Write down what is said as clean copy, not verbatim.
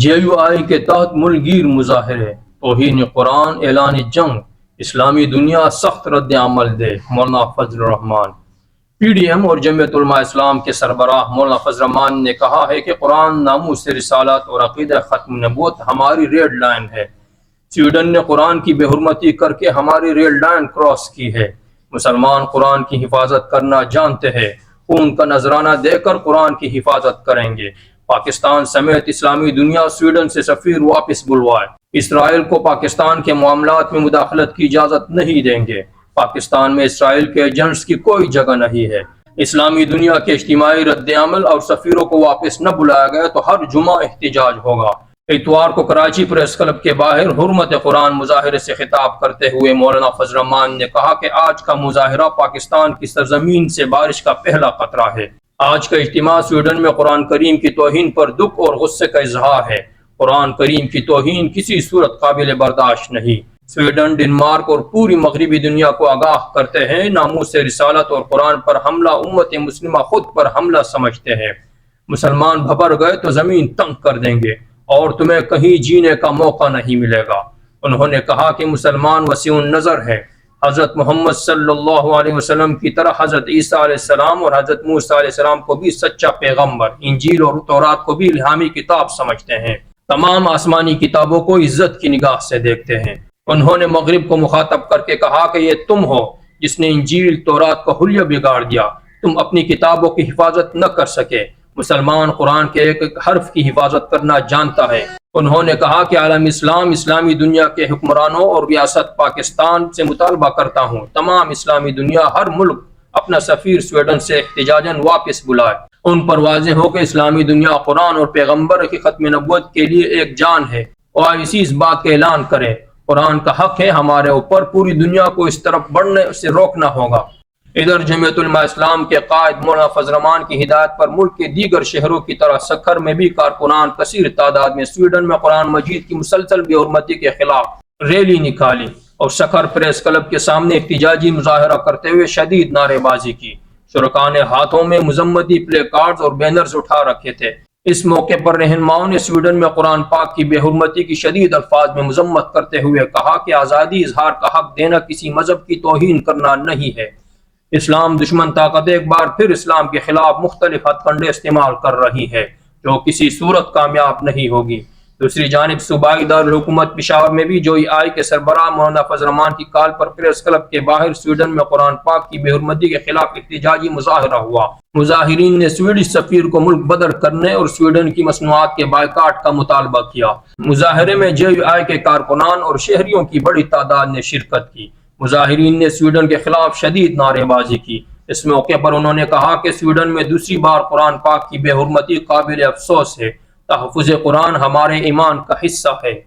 JUI کے تحت ملک گیر مظاہرے، توہین قرآن، اعلان جنگ، اسلامی دنیا سخت رد عمل دے۔ مولانا فضل الرحمان PDM اور جمعیت علماء اسلام کے سربراہ مولانا فضل الرحمان نے کہا ہے کہ قرآن، ناموس رسالت اور عقیدہ ختم نبوت ہماری ریڈ لائن ہے۔ سویڈن نے قرآن کی بے حرمتی کر کے ہماری ریڈ لائن کراس کی ہے۔ مسلمان قرآن کی حفاظت کرنا جانتے ہیں، خون کا نذرانہ دے کر قرآن کی حفاظت کریں گے۔ پاکستان سمیت اسلامی دنیا سویڈن سے سفیر واپس بلوائے۔ اسرائیل کو پاکستان کے معاملات میں مداخلت کی اجازت نہیں دیں گے۔ پاکستان میں اسرائیل کے ایجنٹس کی کوئی جگہ نہیں ہے۔ اسلامی دنیا کے اجتماعی رد عمل اور سفیروں کو واپس نہ بلایا گیا تو ہر جمعہ احتجاج ہوگا۔ اتوار کو کراچی پریس کلب کے باہر حرمت قرآن مظاہرے سے خطاب کرتے ہوئے مولانا فضل الرحمان نے کہا کہ آج کا مظاہرہ پاکستان کی سرزمین سے بارش کا پہلا قطرہ ہے۔ آج کا اجتماع سویڈن میں قرآن کریم کی توہین پر دکھ اور غصے کا اظہار ہے۔ قرآن کریم کی توہین کسی صورت قابل برداشت نہیں۔ سویڈن، ڈنمارک اور پوری مغربی دنیا کو آگاہ کرتے ہیں، ناموس رسالت اور قرآن پر حملہ امت مسلمہ خود پر حملہ سمجھتے ہیں۔ مسلمان بھبر گئے تو زمین تنگ کر دیں گے اور تمہیں کہیں جینے کا موقع نہیں ملے گا۔ انہوں نے کہا کہ مسلمان وسیع النظر ہے۔ حضرت محمد صلی اللہ علیہ وسلم کی طرح حضرت عیسیٰ علیہ السلام اور حضرت موسیٰ علیہ السلام کو بھی سچا پیغمبر، انجیل اور تورات کو بھی الہامی کتاب سمجھتے ہیں۔ تمام آسمانی کتابوں کو عزت کی نگاہ سے دیکھتے ہیں۔ انہوں نے مغرب کو مخاطب کر کے کہا کہ یہ تم ہو جس نے انجیل تورات کا حلیہ بگاڑ دیا، تم اپنی کتابوں کی حفاظت نہ کر سکے۔ مسلمان قرآن کے ایک ایک حرف کی حفاظت کرنا جانتا ہے۔ انہوں نے کہا کہ عالم اسلام، اسلامی دنیا کے حکمرانوں اور ریاست پاکستان سے مطالبہ کرتا ہوں، تمام اسلامی دنیا، ہر ملک اپنا سفیر سویڈن سے احتجاجاً واپس بلائے۔ ان پر واضح ہو کہ اسلامی دنیا قرآن اور پیغمبر کی ختم نبوت کے لیے ایک جان ہے۔ OIC اس بات کا اعلان کرے، قرآن کا حق ہے ہمارے اوپر، پوری دنیا کو اس طرف بڑھنے سے روکنا ہوگا۔ ادھر جمعیت علماء اسلام کے قائد مولانا فضل الرحمان کی ہدایت پر ملک کے دیگر شہروں کی طرح سکھر میں بھی کارکنان کثیر تعداد میں سویڈن میں قرآن مجید کی مسلسل بے حرمتی کے خلاف ریلی نکالی اور سکھر پریس کلب کے سامنے احتجاجی مظاہرہ کرتے ہوئے شدید نعرے بازی کی۔ شرکاء نے ہاتھوں میں مذمتی پلے کارڈز اور بینرز اٹھا رکھے تھے۔ اس موقع پر رہنماؤں نے سویڈن میں قرآن پاک کی بے حرمتی کی شدید الفاظ میں مذمت کرتے ہوئے کہا کہ آزادی اظہار کا حق دینا کسی مذہب کی توہین کرنا نہیں ہے۔ اسلام دشمن طاقت ایک بار پھر اسلام کے خلاف مختلف ہتھ کنڈے استعمال کر رہی ہے جو کسی صورت کامیاب نہیں ہوگی۔ دوسری جانب صوبائی دارالحکومت پشاور میں بھی JUI کے سربراہ مولانا فضل الرحمان کی کال پر پریس کلب کے باہر سویڈن میں قرآن پاک کی بے حرمتی کے خلاف احتجاجی مظاہرہ ہوا۔ مظاہرین نے سویڈش سفیر کو ملک بدر کرنے اور سویڈن کی مصنوعات کے بائیکاٹ کا مطالبہ کیا۔ مظاہرے میں JUI کے کارکنان اور شہریوں کی بڑی تعداد نے شرکت کی۔ مظاہرین نے سویڈن کے خلاف شدید نعرے بازی کی۔ اس موقع پر انہوں نے کہا کہ سویڈن میں دوسری بار قرآن پاک کی بے حرمتی قابل افسوس ہے۔ تحفظ قرآن ہمارے ایمان کا حصہ ہے۔